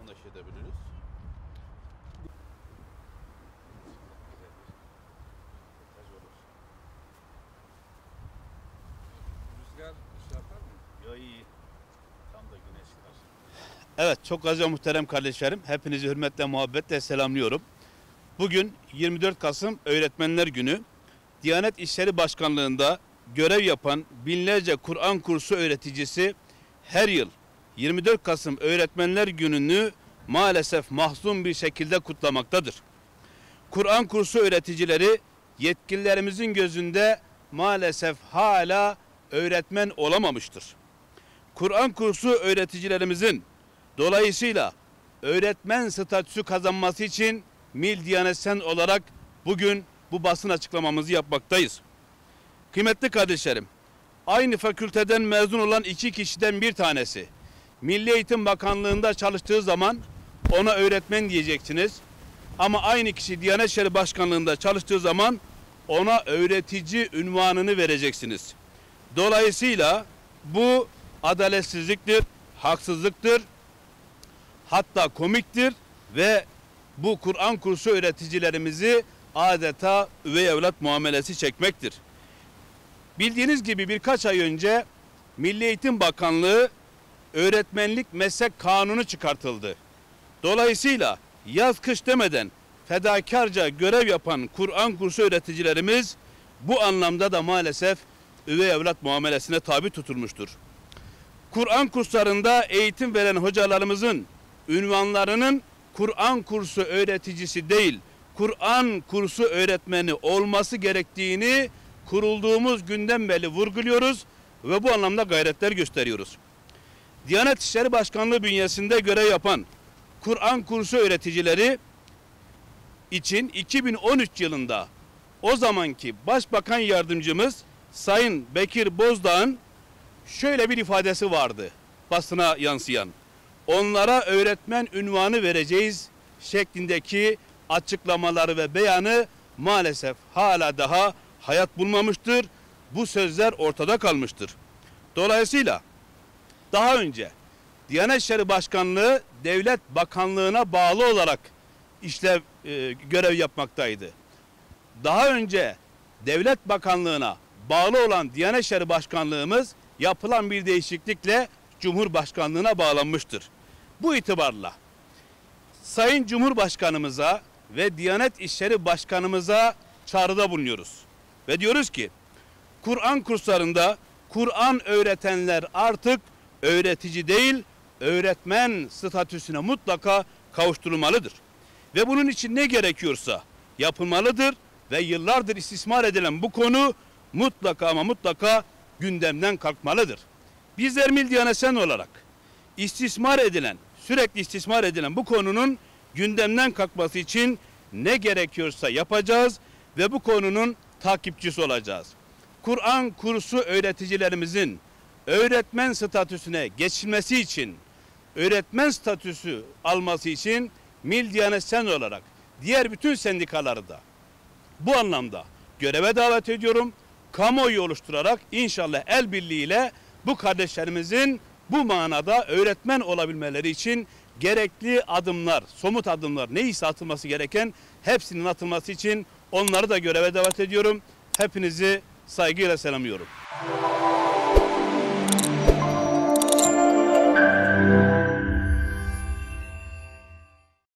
vatandaş edebiliriz? Rüzgar iş yapar mı? Yo, iyi. Tam da güneş karşı. Evet, çok aziz ve muhterem kardeşlerim. Hepinizi hürmetle, muhabbetle selamlıyorum. Bugün 24 Kasım Öğretmenler Günü. Diyanet İşleri Başkanlığı'nda görev yapan binlerce Kur'an kursu öğreticisi her yıl 24 Kasım Öğretmenler Günü'nü maalesef mahzun bir şekilde kutlamaktadır. Kur'an kursu öğreticileri yetkililerimizin gözünde maalesef hala öğretmen olamamıştır. Kur'an kursu öğreticilerimizin dolayısıyla öğretmen statüsü kazanması için Mil Diyanet Sen olarak bugün bu basın açıklamamızı yapmaktayız. Kıymetli kardeşlerim, aynı fakülteden mezun olan iki kişiden bir tanesi Milli Eğitim Bakanlığı'nda çalıştığı zaman ona öğretmen diyeceksiniz. Ama aynı kişi Diyanet İşleri Başkanlığı'nda çalıştığı zaman ona öğretici unvanını vereceksiniz. Dolayısıyla bu adaletsizliktir, haksızlıktır, hatta komiktir ve bu Kur'an kursu öğreticilerimizi adeta üvey evlat muamelesi çekmektir. Bildiğiniz gibi birkaç ay önce Milli Eğitim Bakanlığı öğretmenlik meslek kanunu çıkartıldı. Dolayısıyla yaz kış demeden fedakarca görev yapan Kur'an kursu öğreticilerimiz bu anlamda da maalesef üvey evlat muamelesine tabi tutulmuştur. Kur'an kurslarında eğitim veren hocalarımızın ünvanlarının Kur'an kursu öğreticisi değil, Kur'an kursu öğretmeni olması gerektiğini kurulduğumuz günden beri vurguluyoruz ve bu anlamda gayretler gösteriyoruz. Diyanet İşleri Başkanlığı bünyesinde görev yapan Kur'an kursu öğreticileri için 2013 yılında o zamanki Başbakan Yardımcımız Sayın Bekir Bozdağ'ın şöyle bir ifadesi vardı basına yansıyan. Onlara öğretmen unvanı vereceğiz şeklindeki açıklamaları ve beyanı maalesef hala daha hayat bulmamıştır. Bu sözler ortada kalmıştır. Dolayısıyla daha önce Diyanet İşleri Başkanlığı Devlet Bakanlığı'na bağlı olarak görev yapmaktaydı. Daha önce Devlet Bakanlığı'na bağlı olan Diyanet İşleri Başkanlığımız yapılan bir değişiklikle Cumhurbaşkanlığı'na bağlanmıştır. Bu itibarla Sayın Cumhurbaşkanımıza ve Diyanet İşleri Başkanımıza çağrıda bulunuyoruz. Ve diyoruz ki Kur'an kurslarında Kur'an öğretenler artık öğretici değil, öğretmen statüsüne mutlaka kavuşturulmalıdır. Ve bunun için ne gerekiyorsa yapılmalıdır ve yıllardır istismar edilen bu konu mutlaka ama mutlaka gündemden kalkmalıdır. Bizler Mil Diyanet Sen olarak sürekli istismar edilen bu konunun gündemden kalkması için ne gerekiyorsa yapacağız ve bu konunun takipçisi olacağız. Kur'an kursu öğreticilerimizin öğretmen statüsüne geçilmesi için, öğretmen statüsü alması için Mil Diyanet Sen olarak diğer bütün sendikaları da bu anlamda göreve davet ediyorum. Kamuoyu oluşturarak inşallah el birliğiyle bu kardeşlerimizin bu manada öğretmen olabilmeleri için gerekli adımlar, somut adımlar neyse atılması gereken hepsinin atılması için onları da göreve davet ediyorum. Hepinizi saygıyla selamlıyorum.